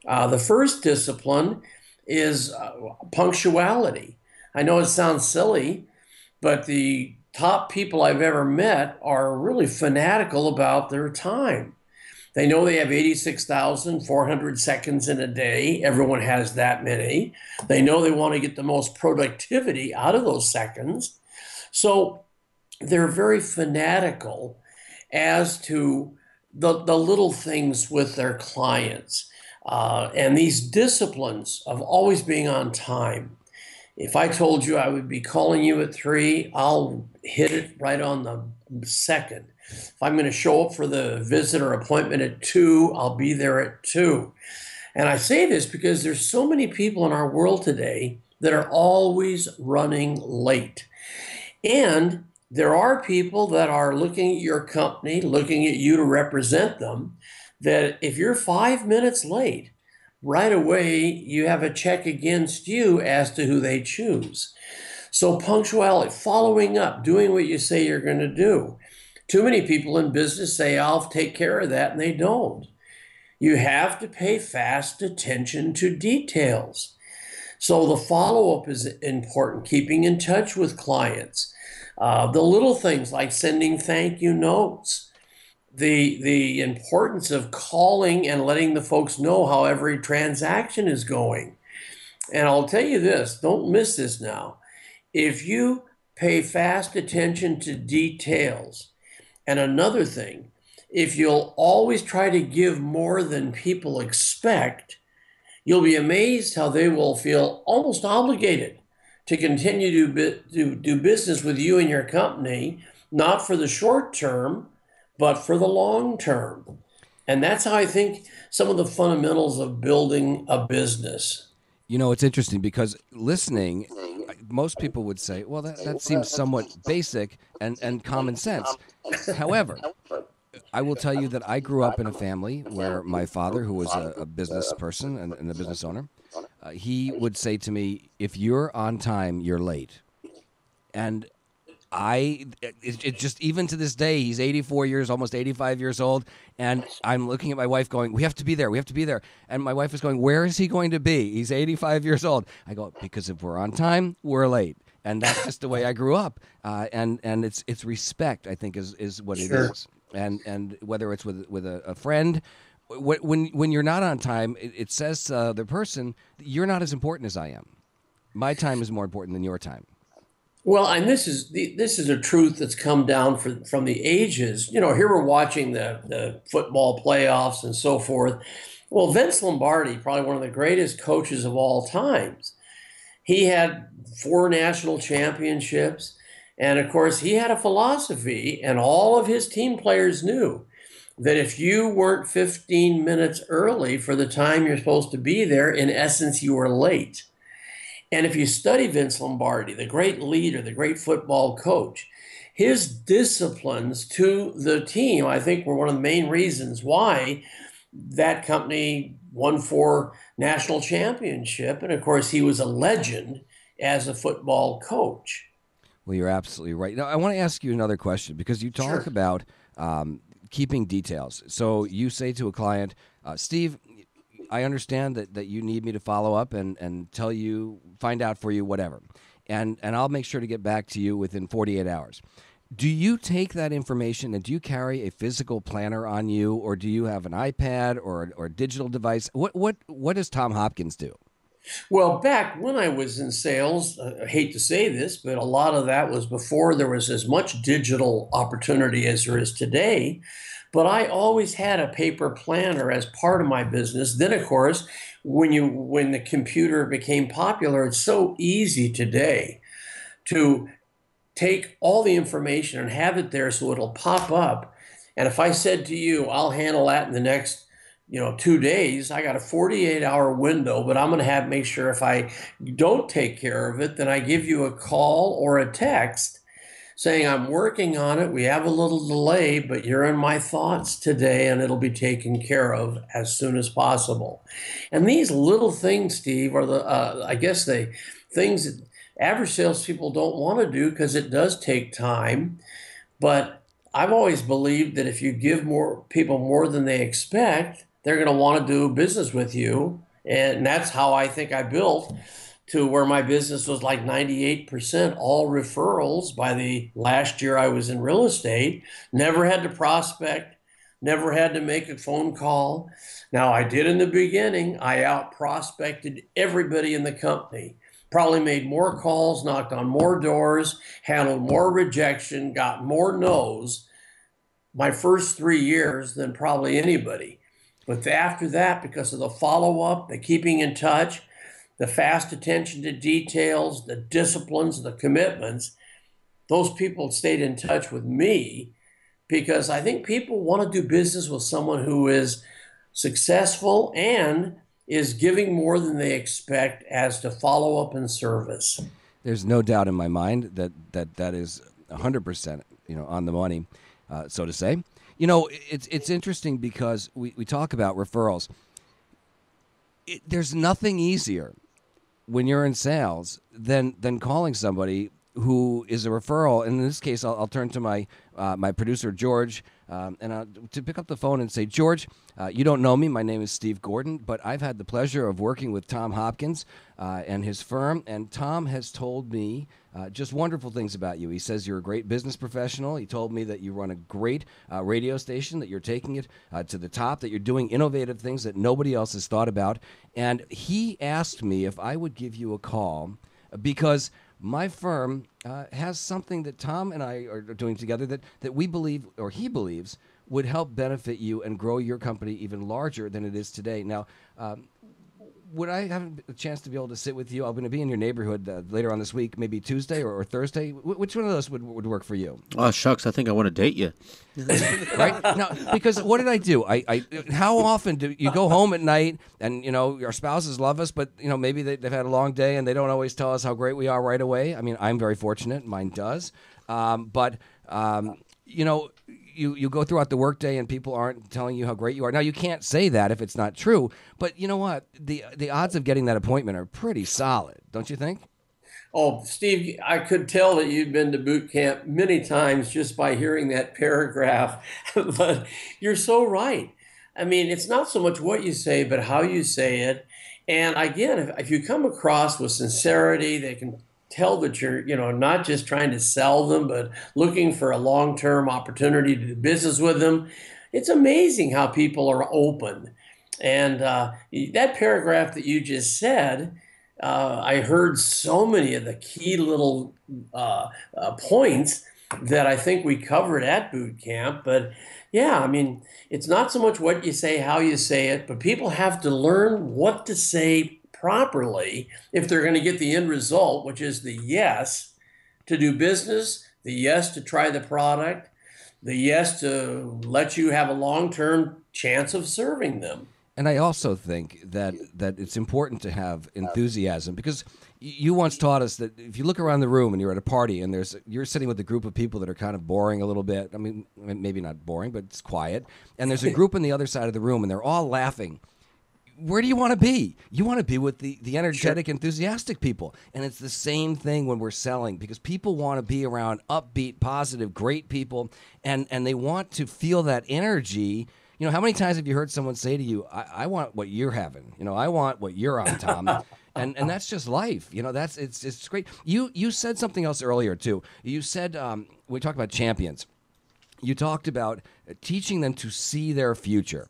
The first discipline is punctuality. I know it sounds silly, but the top people I've ever met are really fanatical about their time. They know they have 86,400 seconds in a day. Everyone has that many. They know they want to get the most productivity out of those seconds. So they're very fanatical as to the little things with their clients. And these disciplines of always being on time. If I told you I would be calling you at 3, I'll hit it right on the second. If I'm going to show up for the visit or appointment at 2, I'll be there at 2. And I say this because there's so many people in our world today that are always running late. And there are people that are looking at your company, looking at you to represent them, that if you're 5 minutes late, right away you have a check against you as to who they choose. So punctuality, following up, doing what you say you're going to do. Too many people in business say, I'll take care of that, and they don't. You have to pay fast attention to details. So the follow-up is important, keeping in touch with clients. The little things like sending thank you notes. The importance of calling and letting the folks know how every transaction is going. And I'll tell you this, don't miss this now. If you pay fast attention to details, and another thing, if you'll always try to give more than people expect, you'll be amazed how they will feel almost obligated to continue to do business with you and your company, not for the short term, but for the long term. And that's how I think some of the fundamentals of building a business. You know, it's interesting because listening, most people would say, well, that seems somewhat basic and common sense. However, I will tell you that I grew up in a family where my father, who was a business person and a business owner, he would say to me, if you're on time, you're late. And it just, even to this day, he's 84 years, almost 85 years old, and I'm looking at my wife going, we have to be there, we have to be there. And my wife is going, where is he going to be? He's 85 years old. I go, because if we're on time, we're late. And that's just the way I grew up. And it's respect, I think, is what it is. And whether it's with a friend, when you're not on time, it says to the person, you're not as important as I am. My time is more important than your time. Well, and this is a truth that's come down from the ages. You know, here we're watching the football playoffs and so forth. Well, Vince Lombardi, probably one of the greatest coaches of all times. He had 4 national championships. And of course, he had a philosophy, and all of his team players knew that if you weren't 15 minutes early for the time you're supposed to be there, in essence, you were late. And if you study Vince Lombardi, the great leader, the great football coach, his disciplines to the team, I think, were one of the main reasons why that company won 4 national championships. And of course, he was a legend as a football coach. Well, you're absolutely right. Now, I want to ask you another question because you talk about keeping details. So you say to a client, Steve, I understand that you need me to follow up and tell you, find out for you, whatever. And I'll make sure to get back to you within 48 hours. Do you take that information and do you carry a physical planner on you, or do you have an iPad or a digital device? What does Tom Hopkins do? Well, back when I was in sales, I hate to say this, but a lot of that was before there was as much digital opportunity as there is today. But I always had a paper planner as part of my business. Then, of course, when the computer became popular, it's so easy today to take all the information and have it there so it'll pop up. And if I said to you, I'll handle that in the next 2 days, I got a 48-hour window, but I'm going to make sure if I don't take care of it, then I give you a call or a text saying, I'm working on it. We have a little delay, but you're in my thoughts today and it'll be taken care of as soon as possible. And these little things, Steve, are the things that average salespeople don't want to do because it does take time. But I've always believed that if you give more people more than they expect, they're going to want to do business with you. And that's how I think I built to where my business was like 98% all referrals by the last year I was in real estate. Never had to prospect, never had to make a phone call. Now, I did in the beginning. I out-prospected everybody in the company. Probably made more calls, knocked on more doors, handled more rejection, got more no's my first 3 years than probably anybody. But after that, because of the follow-up, the keeping in touch, the fast attention to details, the disciplines, the commitments, those people stayed in touch with me because I think people want to do business with someone who is successful and is giving more than they expect as to follow-up and service. There's no doubt in my mind that is 100%, on the money, so to say. It's interesting because we talk about referrals. There's nothing easier when you're in sales than calling somebody who is a referral. And in this case, I'll turn to my producer, George, to pick up the phone and say, George, you don't know me. My name is Steve Gordon, but I've had the pleasure of working with Tom Hopkins and his firm. And Tom has told me just wonderful things about you. He says you're a great business professional. He told me that you run a great radio station, that you're taking it to the top, that you're doing innovative things that nobody else has thought about. And he asked me if I would give you a call because my firm has something that Tom and I are doing together that we believe, or he believes, would help benefit you and grow your company even larger than it is today. Now, would I have a chance to be able to sit with you? I'm going to be in your neighborhood later on this week, maybe Tuesday or Thursday. Which one of those would work for you? Oh, shucks, I think I want to date you. Right? Now, because what did I do? How often do you go home at night and, our spouses love us, but, maybe they've had a long day and they don't always tell us how great we are right away? I mean, I'm very fortunate. Mine does. You go throughout the workday and people aren't telling you how great you are. Now, you can't say that if it's not true, but you know what? The odds of getting that appointment are pretty solid, don't you think? Oh, Steve, I could tell that you'd been to boot camp many times just by hearing that paragraph, but you're so right. I mean, it's not so much what you say, but how you say it. And again, if you come across with sincerity, they can tell that you're, not just trying to sell them, but looking for a long-term opportunity to do business with them. It's amazing how people are open. And that paragraph that you just said, I heard so many of the key little points that I think we covered at boot camp. But yeah, I mean, it's not so much what you say, how you say it, but people have to learn what to say properly if they're going to get the end result, which is the yes to do business, the yes to try the product, the yes to let you have a long-term chance of serving them. And I also think that it's important to have enthusiasm, because you once taught us that if you look around the room and you're at a party and you're sitting with a group of people that are kind of boring a little bit. I mean, maybe not boring, but it's quiet. And there's a group on the other side of the room and they're all laughing. Where do you want to be? You want to be with the energetic, enthusiastic people. And it's the same thing when we're selling, because people want to be around upbeat, positive, great people, and they want to feel that energy. How many times have you heard someone say to you, I want what you're having. I want what you're on, Tom. and that's just life. It's great. You said something else earlier, too. You said, we talked about champions. You talked about teaching them to see their future.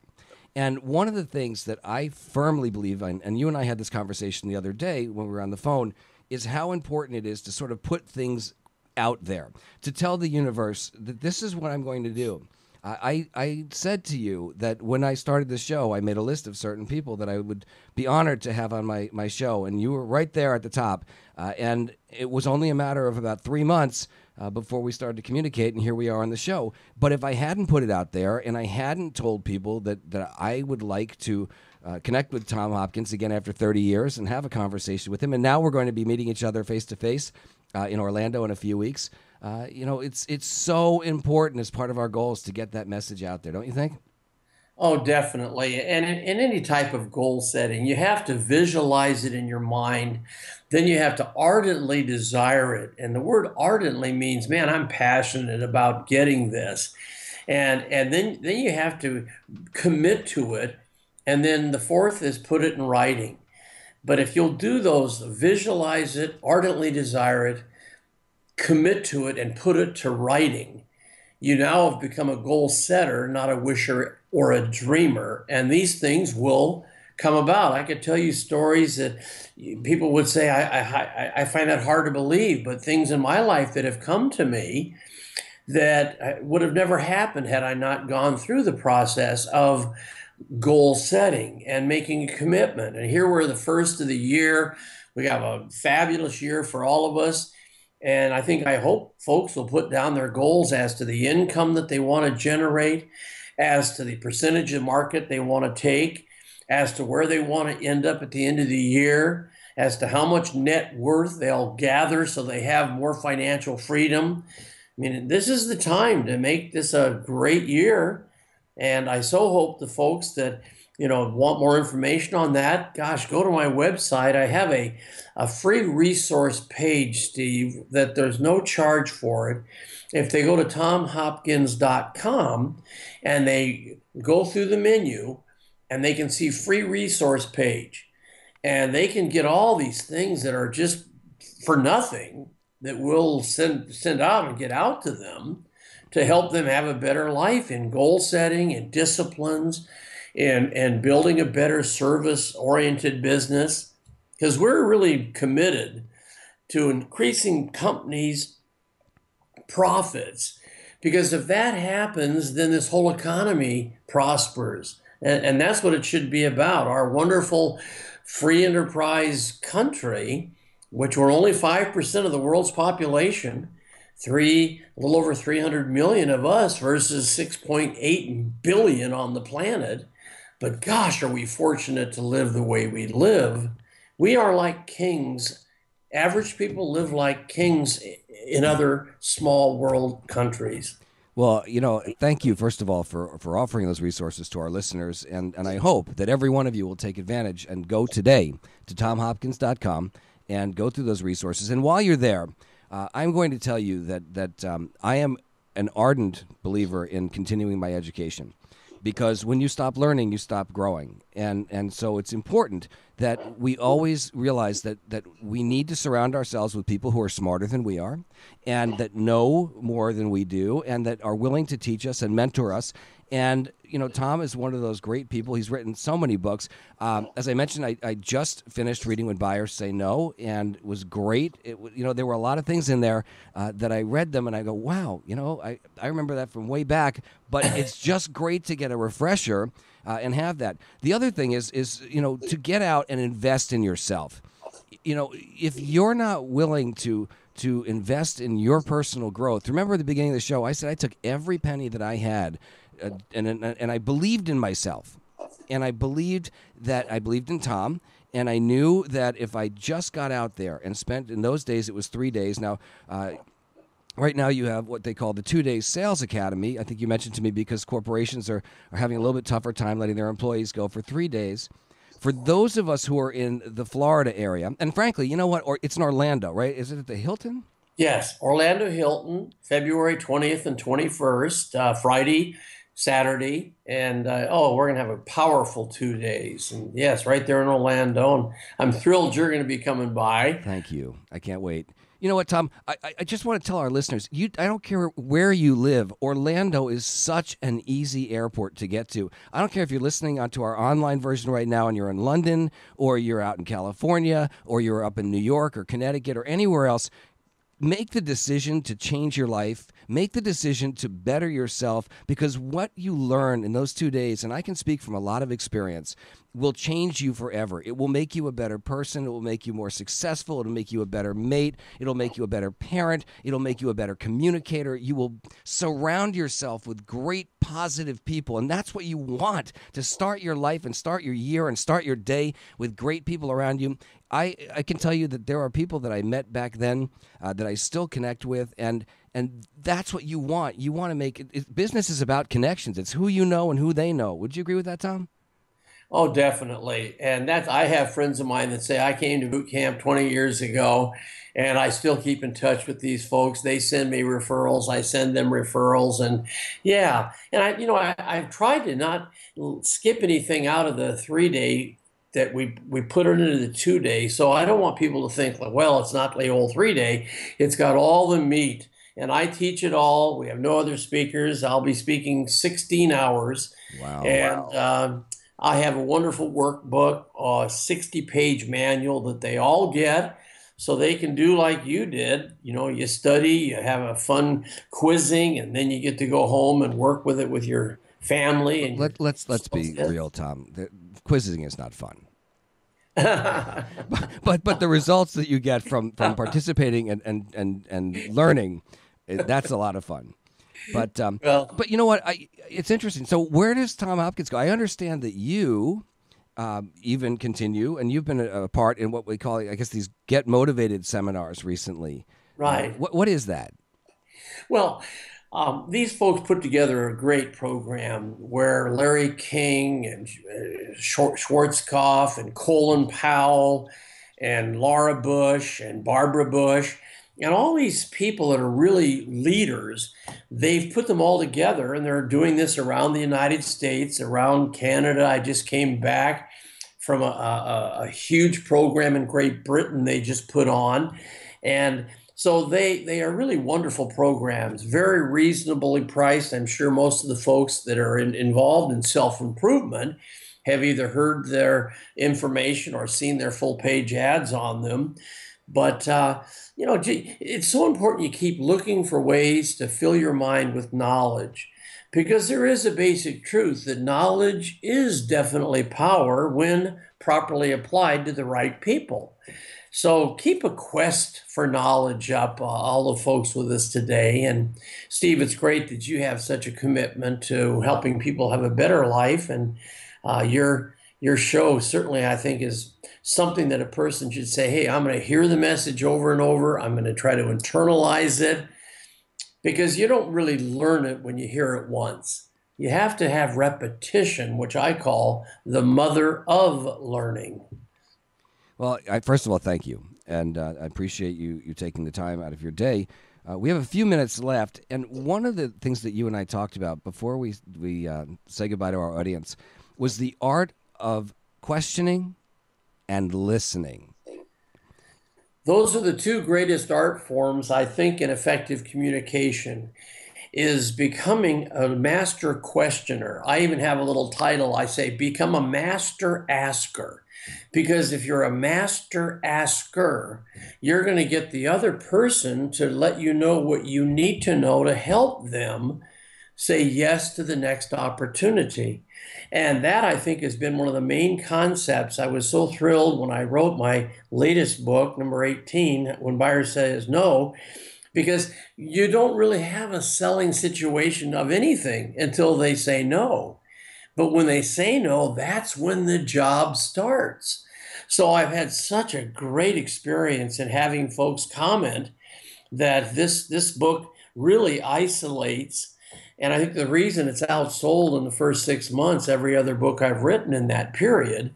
And one of the things that I firmly believe in, and you and I had this conversation the other day when we were on the phone, is how important it is to sort of put things out there, to tell the universe that this is what I'm going to do. I said to you that when I started the show, I made a list of certain people that I would be honored to have on my show, and you were right there at the top. And it was only a matter of about 3 months before we started to communicate, and here we are on the show. But if I hadn't put it out there and I hadn't told people that I would like to connect with Tom Hopkins again after 30 years and have a conversation with him, and now we're going to be meeting each other face-to-face in Orlando in a few weeks, it's so important as part of our goals to get that message out there, don't you think? Oh, definitely. And in any type of goal setting, you have to visualize it in your mind. Then you have to ardently desire it. And the word ardently means, man, I'm passionate about getting this. And then you have to commit to it. And then the fourth is put it in writing. But if you'll do those, visualize it, ardently desire it, commit to it, and put it to writing, you now have become a goal setter, not a wisher or a dreamer. And these things will come about. I could tell you stories that people would say, I find that hard to believe, but things in my life that have come to me that would have never happened had I not gone through the process of goal setting and making a commitment. And here we're the first of the year. We have a fabulous year for all of us. And I hope folks will put down their goals as to the income that they want to generate, as to the percentage of market they want to take, as to where they want to end up at the end of the year, as to how much net worth they'll gather so they have more financial freedom. I mean, this is the time to make this a great year. And I so hope the folks that want more information on that, gosh, go to my website. I have a free resource page, Steve, that there's no charge for it. If they go to tomhopkins.com and they go through the menu and they can see free resource page, and they can get all these things that are just for nothing that we'll send out and get out to them to help them have a better life in goal setting and disciplines, and building a better service-oriented business, because we're really committed to increasing companies' profits. Because if that happens, then this whole economy prospers. And that's what it should be about. Our wonderful free enterprise country, which we're only 5% of the world's population, a little over 300 million of us versus 6.8 billion on the planet. But gosh, are we fortunate to live the way we live. We are like kings. Average people live like kings in other small world countries. Well, thank you, first of all, for offering those resources to our listeners. And I hope that every one of you will take advantage and go today to tomhopkins.com and go through those resources. And while you're there, I'm going to tell you that I am an ardent believer in continuing my education, because when you stop learning, you stop growing. And so it's important that we always realize that we need to surround ourselves with people who are smarter than we are, and that know more than we do, and that are willing to teach us and mentor us. And, Tom is one of those great people. He's written so many books. As I mentioned, I just finished reading When Buyers Say No, and it was great. There were a lot of things in there that I read them, and I go, wow, I remember that from way back. But it's just great to get a refresher and have that. The other thing is to get out and invest in yourself. If you're not willing to invest in your personal growth, remember at the beginning of the show, I said I took every penny that I had, and I believed in myself, and I believed in Tom, and I knew that if I just got out there and spent, in those days it was 3 days. Now, right now you have what they call the 2-day sales academy. I think you mentioned to me, because corporations are having a little bit tougher time letting their employees go for 3 days. For those of us who are in the Florida area, and frankly, you know what? It's in Orlando, right? Is it at the Hilton? Yes, Orlando Hilton, February 20th and 21st, Friday, Saturday, and we're going to have a powerful 2 days. And yes, right there in Orlando, and I'm thrilled you're going to be coming by. Thank you. I can't wait. You know what, Tom? I just want to tell our listeners, I don't care where you live. Orlando is such an easy airport to get to. I don't care if you're listening onto our online version right now and you're in London, or you're out in California, or you're up in New York or Connecticut or anywhere else. Make the decision to change your life. Make the decision to better yourself, because what you learn in those 2 days, and I can speak from a lot of experience, will change you forever. It will make you a better person. It will make you more successful. It'll make you a better mate. It'll make you a better parent. It'll make you a better communicator. You will surround yourself with great positive people, and that's what you want to start your life and start your year and start your day with great people around you. I can tell you that there are people that I met back then that I still connect with, and that's what you want. You want to make it. Business is about connections. It's who you know and who they know. Would you agree with that, Tom? Oh, definitely. And I have friends of mine that say, I came to boot camp 20 years ago, and I still keep in touch with these folks. They send me referrals. I send them referrals. And yeah, and I've tried to not skip anything out of the 3-day that we put it into the 2-day. So I don't want people to think, well, it's not the old 3-day. It's got all the meat. And I teach it all. We have no other speakers. I'll be speaking 16 hours. Wow. And I have a wonderful workbook, a 60-page manual that they all get, so they can do like you did. You study, you have a fun quizzing, and then you get to go home and work with it with your family. And let's be real, Tom. Quizzing is not fun. but the results that you get from participating and learning, that's a lot of fun. But you know what? It's interesting. So where does Tom Hopkins go? I understand that you even continue, and you've been a part in what we call, I guess, these Get Motivated seminars recently. Right. What is that? Well, these folks put together a great program where Larry King and Schwarzkopf and Colin Powell and Laura Bush and Barbara Bush and all these people that are really leaders, they've put them all together, and they're doing this around the United States, around Canada. I just came back from a huge program in Great Britain they just put on. And so they are really wonderful programs, very reasonably priced. I'm sure most of the folks that are involved in self-improvement have either heard their information or seen their full-page ads on them. But, it's so important you keep looking for ways to fill your mind with knowledge, because there is a basic truth that knowledge is definitely power when properly applied to the right people. So keep a quest for knowledge up, all the folks with us today. And Steve, it's great that you have such a commitment to helping people have a better life. And your show certainly, I think, is something that a person should say, hey, I'm going to hear the message over and over. I'm going to try to internalize it, because you don't really learn it when you hear it once. You have to have repetition, which I call the mother of learning. Well, first of all, thank you, and I appreciate you taking the time out of your day. We have a few minutes left, and one of the things that you and I talked about before we say goodbye to our audience was the art of questioning and listening. Those are the two greatest art forms, I think, in effective communication, is becoming a master questioner. I even have a little title. I say, become a master asker. Because if you're a master asker, you're going to get the other person to let you know what you need to know to help them say yes to the next opportunity. And that, I think, has been one of the main concepts. I was so thrilled when I wrote my latest book, number 18, When Buyers Says No, because you don't really have a selling situation of anything until they say no. But when they say no, that's when the job starts. So I've had such a great experience in having folks comment that this book really isolates. And I think the reason it's outsold in the first 6 months, every other book I've written in that period,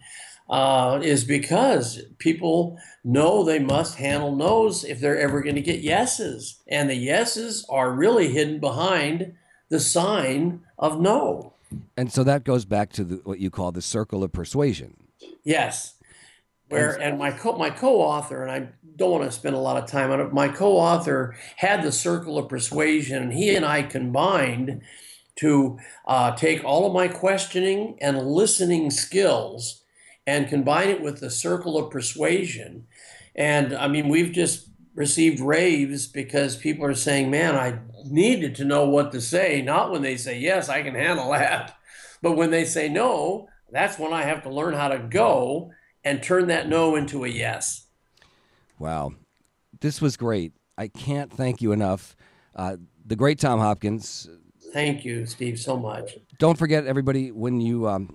is because people know they must handle no's if they're ever going to get yeses. And the yeses are really hidden behind the sign of no. And so that goes back to what you call the circle of persuasion. Yes. And my co-author, and I don't want to spend a lot of time on it, my co-author had the circle of persuasion, and he and I combined to take all of my questioning and listening skills and combine it with the circle of persuasion. And I mean, we've just received raves because people are saying, man, I needed to know what to say, not when they say, yes, I can handle that. But when they say no, that's when I have to learn how to go and turn that no into a yes. Wow. This was great. I can't thank you enough. The great Tom Hopkins. Thank you, Steve, so much. Don't forget, everybody, when you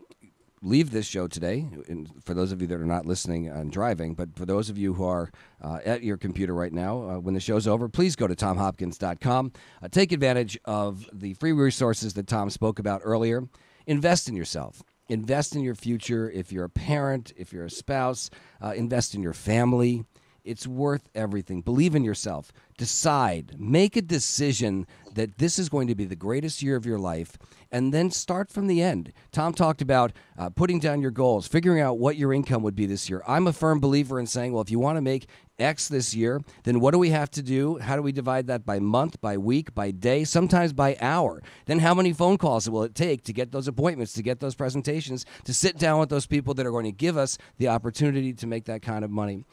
leave this show today, and for those of you that are not listening and driving, but for those of you who are at your computer right now, when the show's over, please go to tomhopkins.com. Take advantage of the free resources that Tom spoke about earlier. Invest in yourself. Invest in your future. If you're a parent, if you're a spouse, invest in your family. It's worth everything. Believe in yourself. Decide. Make a decision that this is going to be the greatest year of your life, and then start from the end. Tom talked about putting down your goals, figuring out what your income would be this year. I'm a firm believer in saying, well, if you want to make X this year, then what do we have to do? How do we divide that by month, by week, by day, sometimes by hour? Then how many phone calls will it take to get those appointments, to get those presentations, to sit down with those people that are going to give us the opportunity to make that kind of money?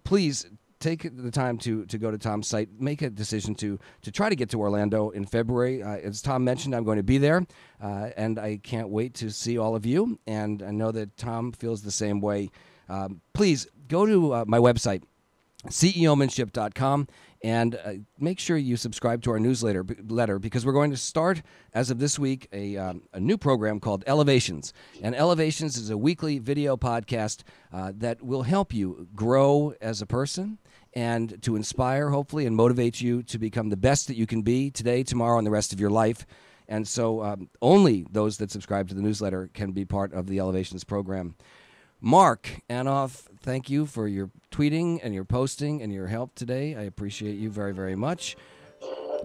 Please take the time to go to Tom's site. Make a decision to try to get to Orlando in February. As Tom mentioned, I'm going to be there, and I can't wait to see all of you. And I know that Tom feels the same way. Please go to my website, CEOmanship.com, and make sure you subscribe to our newsletter because we're going to start, as of this week, a new program called Elevations. And Elevations is a weekly video podcast that will help you grow as a person and to inspire, hopefully, and motivate you to become the best that you can be today, tomorrow, and the rest of your life. And so only those that subscribe to the newsletter can be part of the Elevations program. Mark Anoff, thank you for your tweeting and your posting and your help today. I appreciate you very, very much.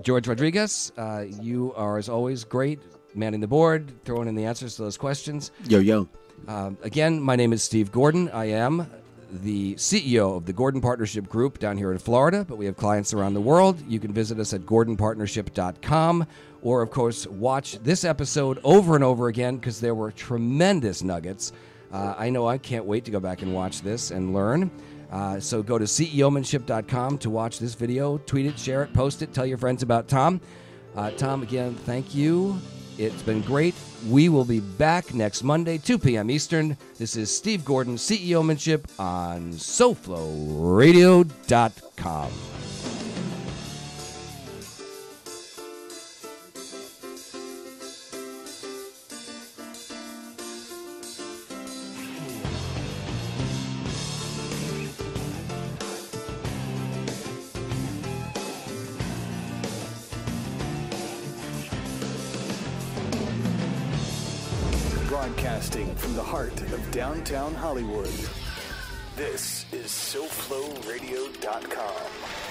George Rodriguez, you are, as always, great, manning the board, throwing in the answers to those questions. Yo. Again, my name is Steve Gordon. I am the CEO of the Gordon Partnership Group down here in Florida, but we have clients around the world. You can visit us at gordonpartnership.com or, of course, watch this episode over and over again because there were tremendous nuggets. I know I can't wait to go back and watch this and learn. So go to CEOmanship.com to watch this video. Tweet it, share it, post it, tell your friends about Tom. Tom, again, thank you. It's been great. We will be back next Monday, 2 p.m. Eastern. This is Steve Gordon, CEOmanship on SoFloRadio.com. Broadcasting from the heart of downtown Hollywood, this is SoFloRadio.com.